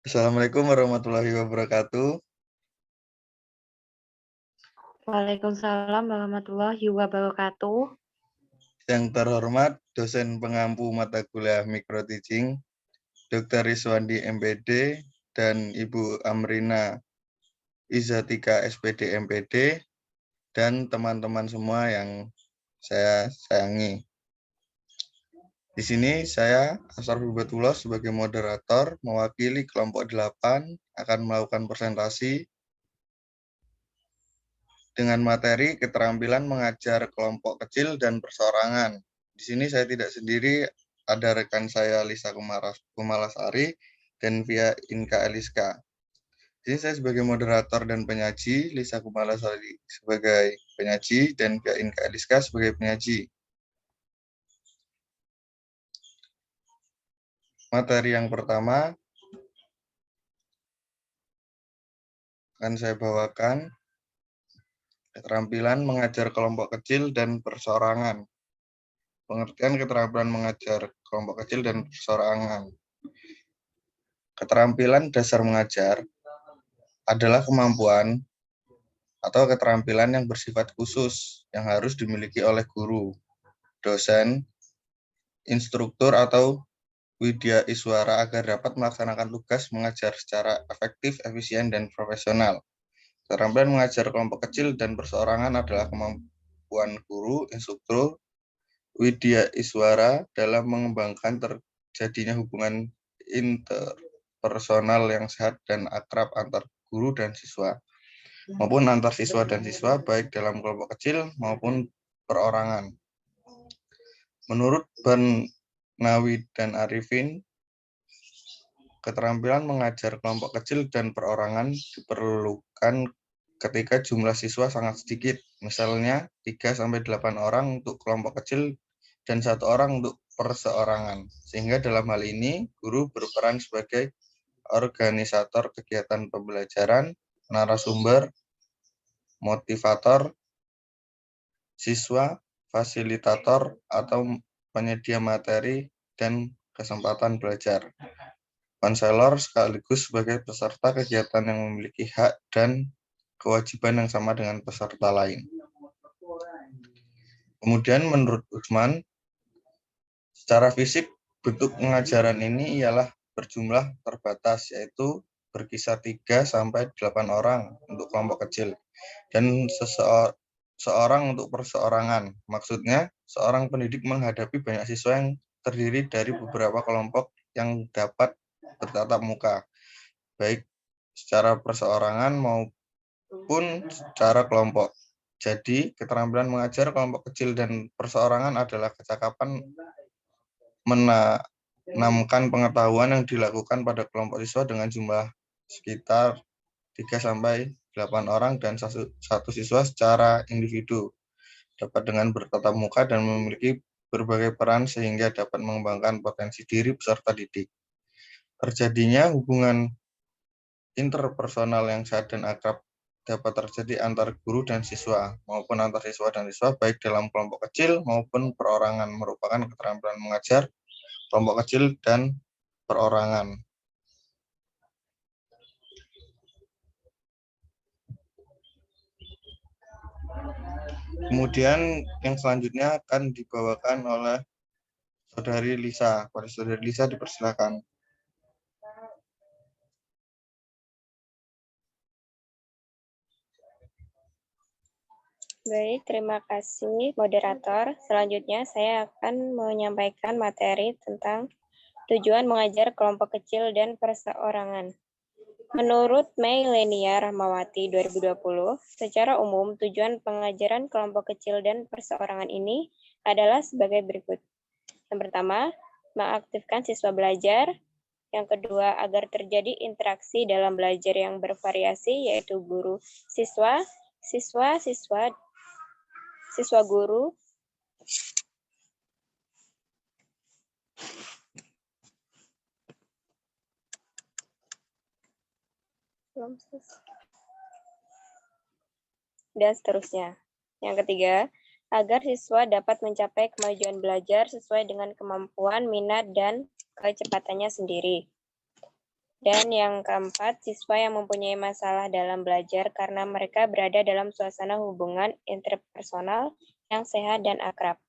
Assalamualaikum warahmatullahi wabarakatuh. Waalaikumsalam warahmatullahi wabarakatuh. Yang terhormat dosen pengampu mata kuliah Micro Teaching, Dr. Rizwandi MPD dan Ibu Amrina Izatika SPD MPD dan teman-teman semua yang saya sayangi. Di sini saya Asrarul Batullah sebagai moderator mewakili kelompok 8 akan melakukan presentasi dengan materi keterampilan mengajar kelompok kecil dan perseorangan. Di sini saya tidak sendiri, ada rekan saya Lisa Kumalasari dan via Inka Eliska. Di sini saya sebagai moderator dan penyaji, Lisa Kumalasari sebagai penyaji dan via Inka Eliska sebagai penyaji. Materi yang pertama akan saya bawakan keterampilan mengajar kelompok kecil dan perseorangan. Pengertian keterampilan mengajar kelompok kecil dan perseorangan. Keterampilan dasar mengajar adalah kemampuan atau keterampilan yang bersifat khusus yang harus dimiliki oleh guru, dosen, instruktur, atau widya iswara agar dapat melaksanakan tugas mengajar secara efektif, efisien, dan profesional. Keterampilan mengajar kelompok kecil dan perseorangan adalah kemampuan guru, instruktur, widya iswara dalam mengembangkan terjadinya hubungan interpersonal yang sehat dan akrab antar guru dan siswa, maupun antar siswa dan siswa baik dalam kelompok kecil maupun perorangan. Menurut Barnawi dan Arifin, keterampilan mengajar kelompok kecil dan perorangan diperlukan ketika jumlah siswa sangat sedikit, misalnya 3-8 orang untuk kelompok kecil dan 1 orang untuk perseorangan. Sehingga dalam hal ini, guru berperan sebagai organisator kegiatan pembelajaran, narasumber, motivator, siswa, fasilitator, atau penyedia materi dan kesempatan belajar. Konselor sekaligus sebagai peserta kegiatan yang memiliki hak dan kewajiban yang sama dengan peserta lain. Kemudian menurut Usman, secara fisik bentuk pengajaran ini ialah berjumlah terbatas, yaitu berkisar 3-8 orang untuk kelompok kecil dan seorang untuk perseorangan. Maksudnya, seorang pendidik menghadapi banyak siswa yang terdiri dari beberapa kelompok yang dapat bertatap muka, baik secara perseorangan maupun secara kelompok. Jadi, keterampilan mengajar kelompok kecil dan perseorangan adalah kecakapan menanamkan pengetahuan yang dilakukan pada kelompok siswa dengan jumlah sekitar 3-8 orang dan satu siswa secara individu, dapat dengan bertatap muka dan memiliki berbagai peran sehingga dapat mengembangkan potensi diri peserta didik. Terjadinya hubungan interpersonal yang sehat dan akrab dapat terjadi antar guru dan siswa maupun antar siswa dan siswa baik dalam kelompok kecil maupun perorangan, merupakan keterampilan mengajar kelompok kecil dan perorangan. Kemudian yang selanjutnya akan dibawakan oleh Saudari Lisa. Pada Saudari Lisa dipersilakan. Baik, terima kasih moderator. Selanjutnya saya akan menyampaikan materi tentang tujuan mengajar kelompok kecil dan perseorangan. Menurut Mei Lenia Rahmawati 2020, secara umum tujuan pengajaran kelompok kecil dan perseorangan ini adalah sebagai berikut. Yang pertama, mengaktifkan siswa belajar. Yang kedua, agar terjadi interaksi dalam belajar yang bervariasi, yaitu guru, siswa, siswa guru, dan seterusnya. Yang ketiga, agar siswa dapat mencapai kemajuan belajar sesuai dengan kemampuan, minat, dan kecepatannya sendiri. Dan yang keempat, siswa yang mempunyai masalah dalam belajar karena mereka berada dalam suasana hubungan interpersonal yang sehat dan akrab.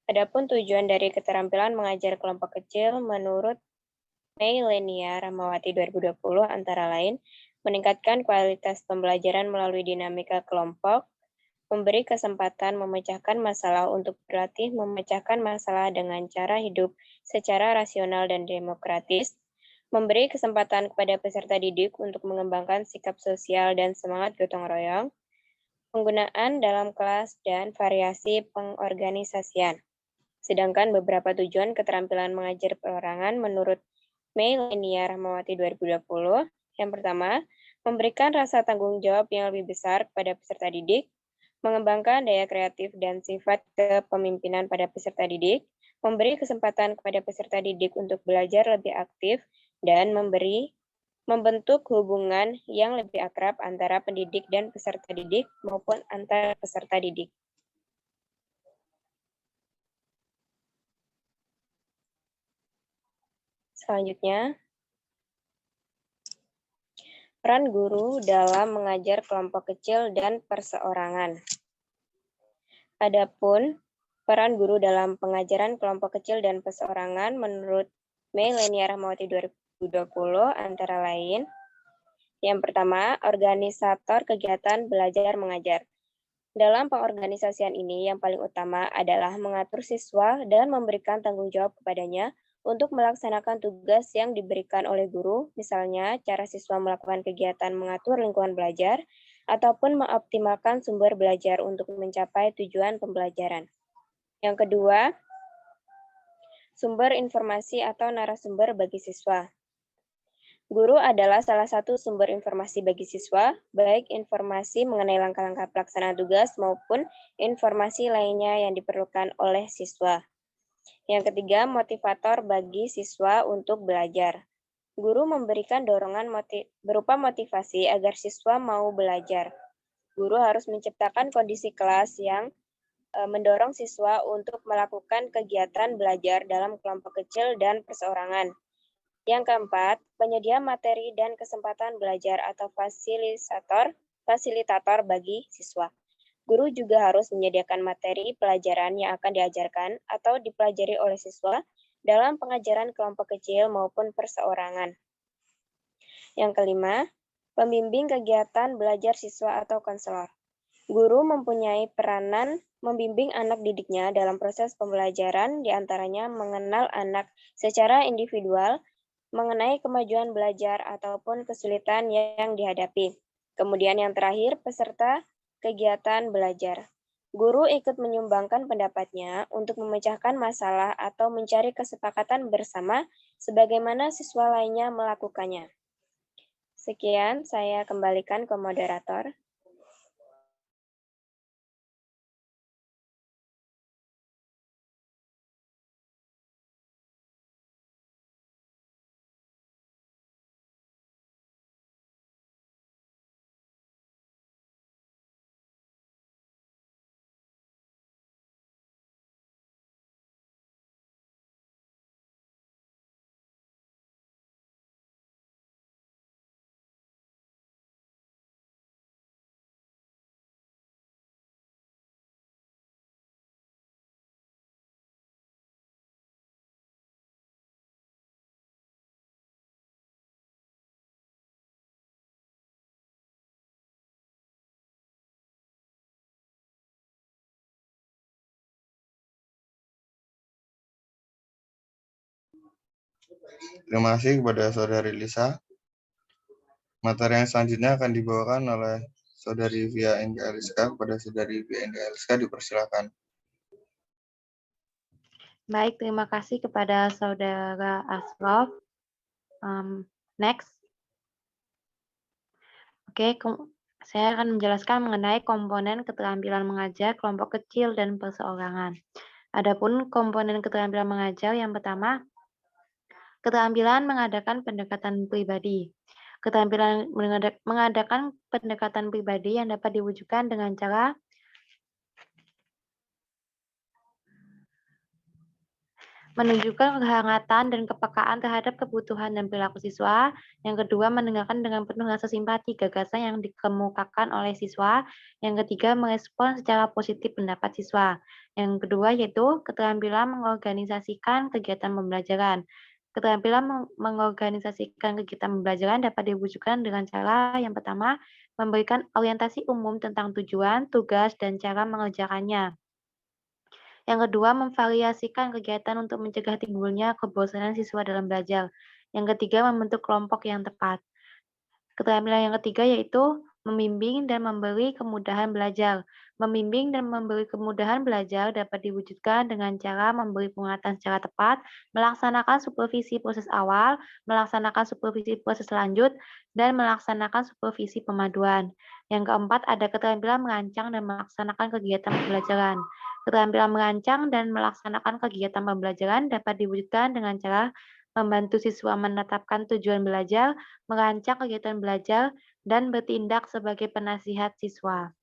Adapun tujuan dari keterampilan mengajar kelompok kecil menurut Meilenia Rahmawati 2020 antara lain meningkatkan kualitas pembelajaran melalui dinamika kelompok, memberi kesempatan memecahkan masalah untuk berlatih memecahkan masalah dengan cara hidup secara rasional dan demokratis, memberi kesempatan kepada peserta didik untuk mengembangkan sikap sosial dan semangat gotong royong, penggunaan dalam kelas, dan variasi pengorganisasian. Sedangkan beberapa tujuan keterampilan mengajar perorangan menurut Meilenia Rahmawati 2020, yang pertama, memberikan rasa tanggung jawab yang lebih besar kepada peserta didik, mengembangkan daya kreatif dan sifat kepemimpinan pada peserta didik, memberi kesempatan kepada peserta didik untuk belajar lebih aktif, dan membentuk hubungan yang lebih akrab antara pendidik dan peserta didik maupun antar peserta didik. Selanjutnya, peran guru dalam mengajar kelompok kecil dan perseorangan. Adapun peran guru dalam pengajaran kelompok kecil dan perseorangan menurut Meilenia Rahmawati 2020 antara lain, yang pertama, organisator kegiatan belajar mengajar. Dalam pengorganisasian ini, yang paling utama adalah mengatur siswa dan memberikan tanggung jawab kepadanya untuk melaksanakan tugas yang diberikan oleh guru, misalnya cara siswa melakukan kegiatan mengatur lingkungan belajar, ataupun mengoptimalkan sumber belajar untuk mencapai tujuan pembelajaran. Yang kedua, sumber informasi atau narasumber bagi siswa. Guru adalah salah satu sumber informasi bagi siswa, baik informasi mengenai langkah-langkah pelaksanaan tugas maupun informasi lainnya yang diperlukan oleh siswa. Yang ketiga, motivator bagi siswa untuk belajar. Guru memberikan dorongan berupa motivasi agar siswa mau belajar. Guru harus menciptakan kondisi kelas yang mendorong siswa untuk melakukan kegiatan belajar dalam kelompok kecil dan perseorangan. Yang keempat, penyedia materi dan kesempatan belajar atau fasilitator bagi siswa. Guru juga harus menyediakan materi pelajaran yang akan diajarkan atau dipelajari oleh siswa dalam pengajaran kelompok kecil maupun perseorangan. Yang kelima, pembimbing kegiatan belajar siswa atau konselor. Guru mempunyai peranan membimbing anak didiknya dalam proses pembelajaran, diantaranya mengenal anak secara individual, mengenai kemajuan belajar ataupun kesulitan yang dihadapi. Kemudian yang terakhir, peserta kegiatan belajar. Guru ikut menyumbangkan pendapatnya untuk memecahkan masalah atau mencari kesepakatan bersama sebagaimana siswa lainnya melakukannya. Sekian, saya kembalikan ke moderator. Terima kasih kepada Saudari Lisa. Materi yang selanjutnya akan dibawakan oleh Saudari Via NGLSK. Kepada Saudari Via NGLSK dipersilakan. Baik, terima kasih kepada Saudara Asrof. Next. Oke, saya akan menjelaskan mengenai komponen keterampilan mengajar kelompok kecil dan perseorangan. Adapun komponen keterampilan mengajar yang pertama, keterampilan mengadakan pendekatan pribadi. Keterampilan mengadakan pendekatan pribadi yang dapat diwujudkan dengan cara menunjukkan kehangatan dan kepekaan terhadap kebutuhan dan perilaku siswa. Yang kedua, mendengarkan dengan penuh rasa simpati gagasan yang dikemukakan oleh siswa. Yang ketiga, merespon secara positif pendapat siswa. Yang kedua yaitu keterampilan mengorganisasikan kegiatan pembelajaran. Keterampilan mengorganisasikan kegiatan pembelajaran dapat diwujudkan dengan cara yang pertama, memberikan orientasi umum tentang tujuan, tugas, dan cara mengerjakannya. Yang kedua, memvariasikan kegiatan untuk mencegah timbulnya kebosanan siswa dalam belajar. Yang ketiga, membentuk kelompok yang tepat. Keterampilan yang ketiga yaitu membimbing dan memberi kemudahan belajar. Membimbing dan memberi kemudahan belajar dapat diwujudkan dengan cara memberi penguatan secara tepat, melaksanakan supervisi proses awal, melaksanakan supervisi proses lanjut, dan melaksanakan supervisi pemaduan. Yang keempat, ada keterampilan merancang dan melaksanakan kegiatan pembelajaran. Keterampilan merancang dan melaksanakan kegiatan pembelajaran dapat diwujudkan dengan cara membantu siswa menetapkan tujuan belajar, merancang kegiatan belajar, dan bertindak sebagai penasihat siswa.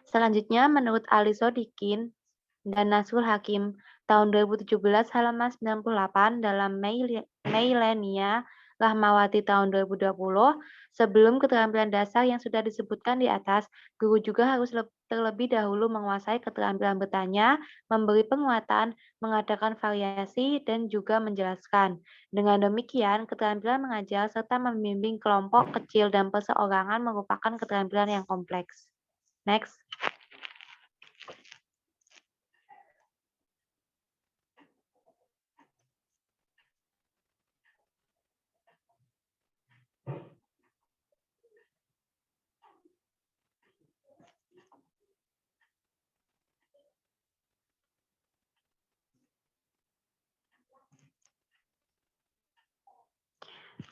Selanjutnya, menurut Ali Sodikin dan Nasrul Hakim, tahun 2017 halaman 98 dalam Mailenia Rahmawati tahun 2020, sebelum keterampilan dasar yang sudah disebutkan di atas, guru juga harus terlebih dahulu menguasai keterampilan bertanya, memberi penguatan, mengadakan variasi, dan juga menjelaskan. Dengan demikian, keterampilan mengajar serta membimbing kelompok kecil dan perseorangan merupakan keterampilan yang kompleks. Next.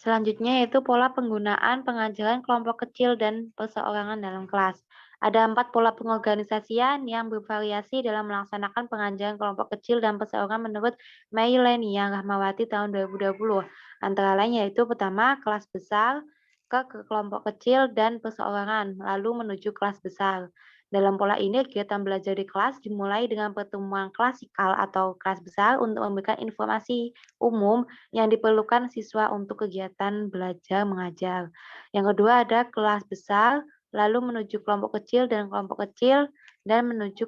Selanjutnya yaitu pola penggunaan pengajaran kelompok kecil dan perseorangan dalam kelas. Ada 4 pola pengorganisasian yang bervariasi dalam melaksanakan pengajaran kelompok kecil dan perseorangan menurut Mailenia Rahmawati tahun 2020. Antara lain yaitu pertama, kelas besar, ke kelompok kecil dan perseorangan, lalu menuju kelas besar. Dalam pola ini, kegiatan belajar di kelas dimulai dengan pertemuan klasikal atau kelas besar untuk memberikan informasi umum yang diperlukan siswa untuk kegiatan belajar mengajar. Yang kedua ada kelas besar, lalu menuju kelompok kecil dan kelompok kecil, dan menuju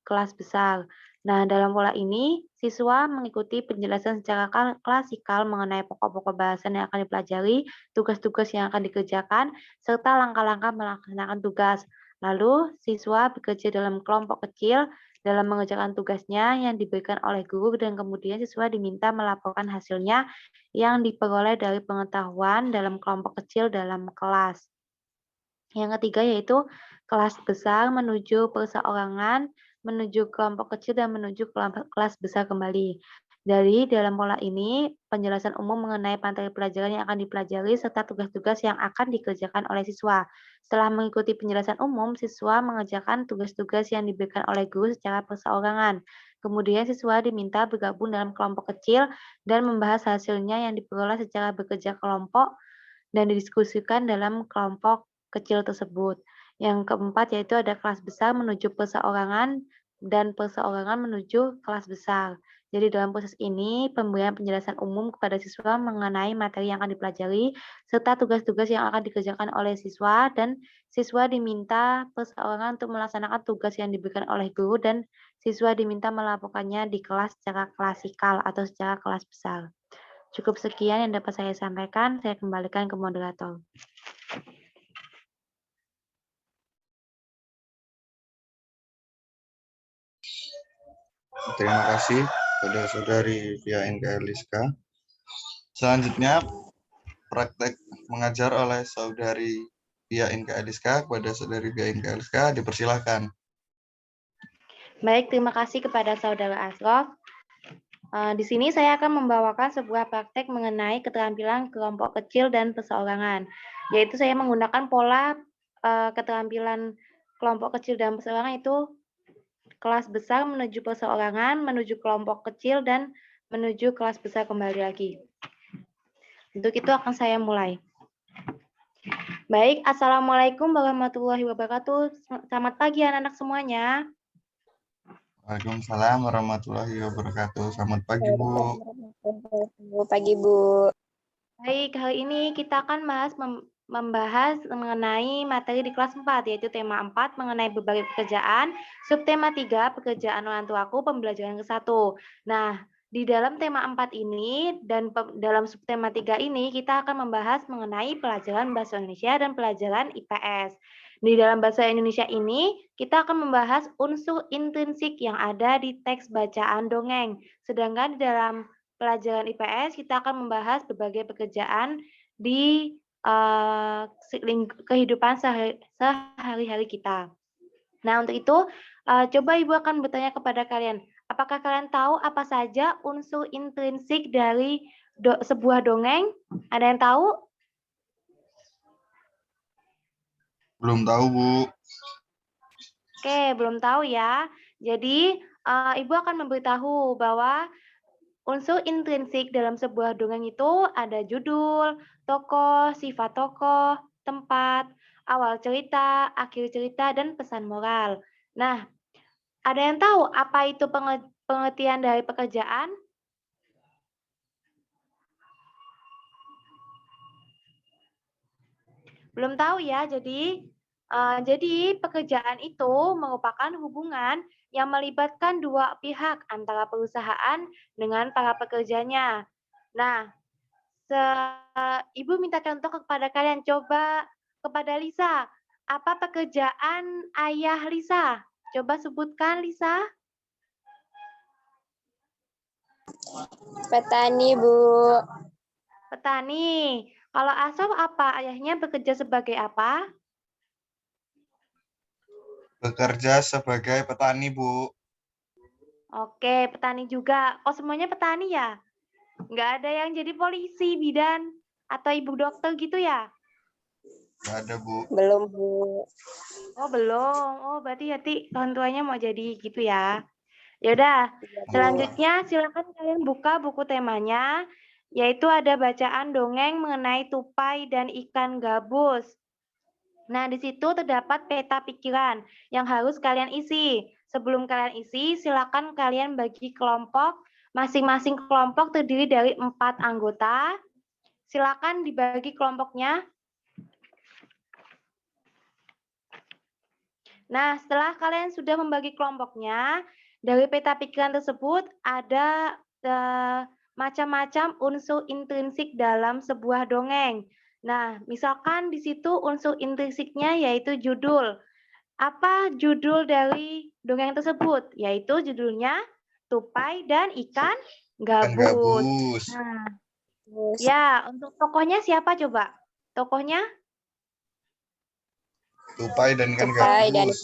kelas besar. Nah, dalam pola ini, siswa mengikuti penjelasan secara klasikal mengenai pokok-pokok bahasan yang akan dipelajari, tugas-tugas yang akan dikerjakan, serta langkah-langkah melaksanakan tugas. Lalu, siswa bekerja dalam kelompok kecil dalam mengerjakan tugasnya yang diberikan oleh guru dan kemudian siswa diminta melaporkan hasilnya yang diperoleh dari pengetahuan dalam kelompok kecil dalam kelas. Yang ketiga yaitu kelas besar menuju perseorangan, menuju kelompok kecil dan menuju kelas besar kembali. Dari dalam pola ini, penjelasan umum mengenai materi pelajaran yang akan dipelajari serta tugas-tugas yang akan dikerjakan oleh siswa. Setelah mengikuti penjelasan umum, siswa mengerjakan tugas-tugas yang diberikan oleh guru secara perseorangan. Kemudian siswa diminta bergabung dalam kelompok kecil dan membahas hasilnya yang diperoleh secara bekerja kelompok dan didiskusikan dalam kelompok kecil tersebut. Yang keempat yaitu ada kelas besar menuju perseorangan dan perseorangan menuju kelas besar. Jadi dalam proses ini, pemberian penjelasan umum kepada siswa mengenai materi yang akan dipelajari, serta tugas-tugas yang akan dikerjakan oleh siswa, dan siswa diminta perseorangan untuk melaksanakan tugas yang diberikan oleh guru, dan siswa diminta melaporkannya di kelas secara klasikal atau secara kelas besar. Cukup sekian yang dapat saya sampaikan, saya kembalikan ke moderator. Terima kasih kepada Saudari Via NKR Liska. Selanjutnya, praktek mengajar oleh Saudari Via NKR Liska kepada Saudari Via NKR Liska, dipersilahkan. Baik, terima kasih kepada Saudara Asrof. Di sini saya akan membawakan sebuah praktek mengenai keterampilan kelompok kecil dan perseorangan, yaitu saya menggunakan pola keterampilan kelompok kecil dan perseorangan itu kelas besar menuju perseorangan, menuju kelompok kecil, dan menuju kelas besar kembali lagi. Untuk itu akan saya mulai. Baik, Assalamualaikum warahmatullahi wabarakatuh. Selamat pagi anak-anak semuanya. Waalaikumsalam warahmatullahi wabarakatuh. Selamat pagi, Bu. Selamat pagi, Bu. Baik, hari ini kita akan membahas mengenai materi di kelas 4, yaitu tema 4 mengenai berbagai pekerjaan, subtema 3 pekerjaan orang tuaku, pembelajaran ke-1. Nah, di dalam tema 4 ini dan dalam subtema 3 ini kita akan membahas mengenai pelajaran bahasa Indonesia dan pelajaran IPS. Di dalam bahasa Indonesia ini, kita akan membahas unsur intrinsik yang ada di teks bacaan dongeng. Sedangkan di dalam pelajaran IPS kita akan membahas berbagai pekerjaan di kehidupan sehari-hari kita. Nah, untuk itu coba Ibu akan bertanya kepada kalian, apakah kalian tahu apa saja unsur intrinsik dari sebuah dongeng? Ada yang tahu? Belum tahu, Bu. Oke, belum tahu ya. Jadi, Ibu akan memberitahu bahwa unsur intrinsik dalam sebuah dongeng itu ada judul, tokoh, sifat tokoh, tempat, awal cerita, akhir cerita, dan pesan moral. Nah, ada yang tahu apa itu pengertian dari pekerjaan? Belum tahu ya, jadi pekerjaan itu merupakan hubungan yang melibatkan dua pihak antara perusahaan dengan para pekerjanya. Nah, Ibu minta contoh kepada kalian, coba kepada Lisa, apa pekerjaan ayah Lisa? Coba sebutkan Lisa. Petani, Bu. Petani. Kalau Asaf apa? Ayahnya bekerja sebagai apa? Bekerja sebagai petani, Bu. Oke, petani juga. Oh, semuanya petani ya? Nggak ada yang jadi polisi, bidan, atau ibu dokter gitu ya? Nggak ada, Bu. Belum, Bu. Oh, belum. Oh, berarti orang tuanya mau jadi gitu ya. Yaudah, selanjutnya silakan kalian buka buku temanya, yaitu ada bacaan dongeng mengenai tupai dan ikan gabus. Nah, di situ terdapat peta pikiran yang harus kalian isi. Sebelum kalian isi, silakan kalian bagi kelompok. Masing-masing kelompok terdiri dari 4 anggota. Silakan dibagi kelompoknya. Nah, setelah kalian sudah membagi kelompoknya, dari peta pikiran tersebut ada macam-macam unsur intrinsik dalam sebuah dongeng. Nah, misalkan di situ unsur intrinsiknya yaitu judul. Apa judul dari dongeng tersebut? Yaitu judulnya Tupai dan Ikan Gabus. Gabus. Nah, ya, untuk tokohnya siapa coba? Tokohnya? Tupai dan ikan Tupai dan gabus.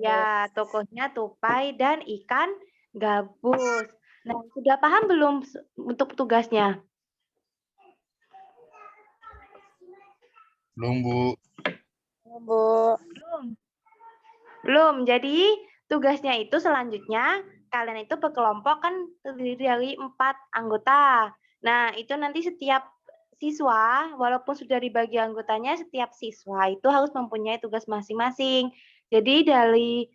Ya, tokohnya tupai dan ikan gabus. Nah, sudah paham belum untuk tugasnya? Belum, Bu. Bu. Belum. Jadi, tugasnya itu selanjutnya kalian itu berkelompok kan terdiri dari 4 anggota. Nah, itu nanti setiap siswa, walaupun sudah dibagi anggotanya, setiap siswa itu harus mempunyai tugas masing-masing. Jadi dari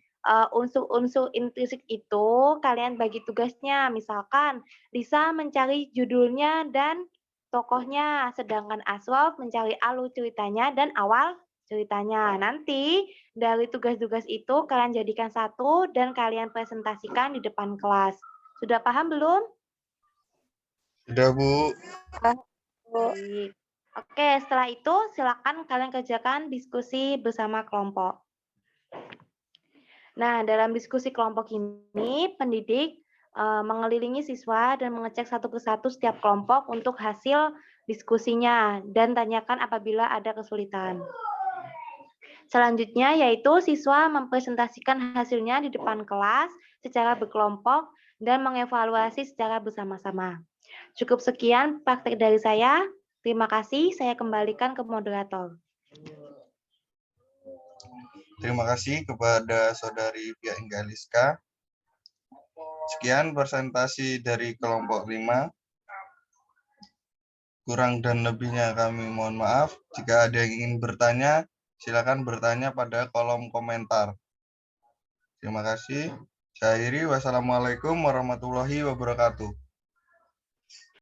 unsur-unsur intrinsik itu kalian bagi tugasnya. Misalkan Lisa mencari judulnya dan tokohnya, sedangkan Aswaf mencari alur ceritanya dan awal ceritanya. Nanti dari tugas-tugas itu kalian jadikan satu dan kalian presentasikan di depan kelas. Sudah paham belum? Sudah, Bu. Baik. Oke, setelah itu silakan kalian kerjakan diskusi bersama kelompok. Nah, dalam diskusi kelompok ini, pendidik mengelilingi siswa dan mengecek satu persatu setiap kelompok untuk hasil diskusinya dan tanyakan apabila ada kesulitan. Selanjutnya yaitu siswa mempresentasikan hasilnya di depan kelas secara berkelompok dan mengevaluasi secara bersama-sama. Cukup sekian praktek dari saya. Terima kasih, saya kembalikan ke moderator. Terima kasih kepada Saudari Pia Enggaliska. Sekian presentasi dari kelompok 5. Kurang dan lebihnya kami mohon maaf. Jika ada yang ingin bertanya, silakan bertanya pada kolom komentar. Terima kasih. Saya akhiri. Wassalamualaikum warahmatullahi wabarakatuh.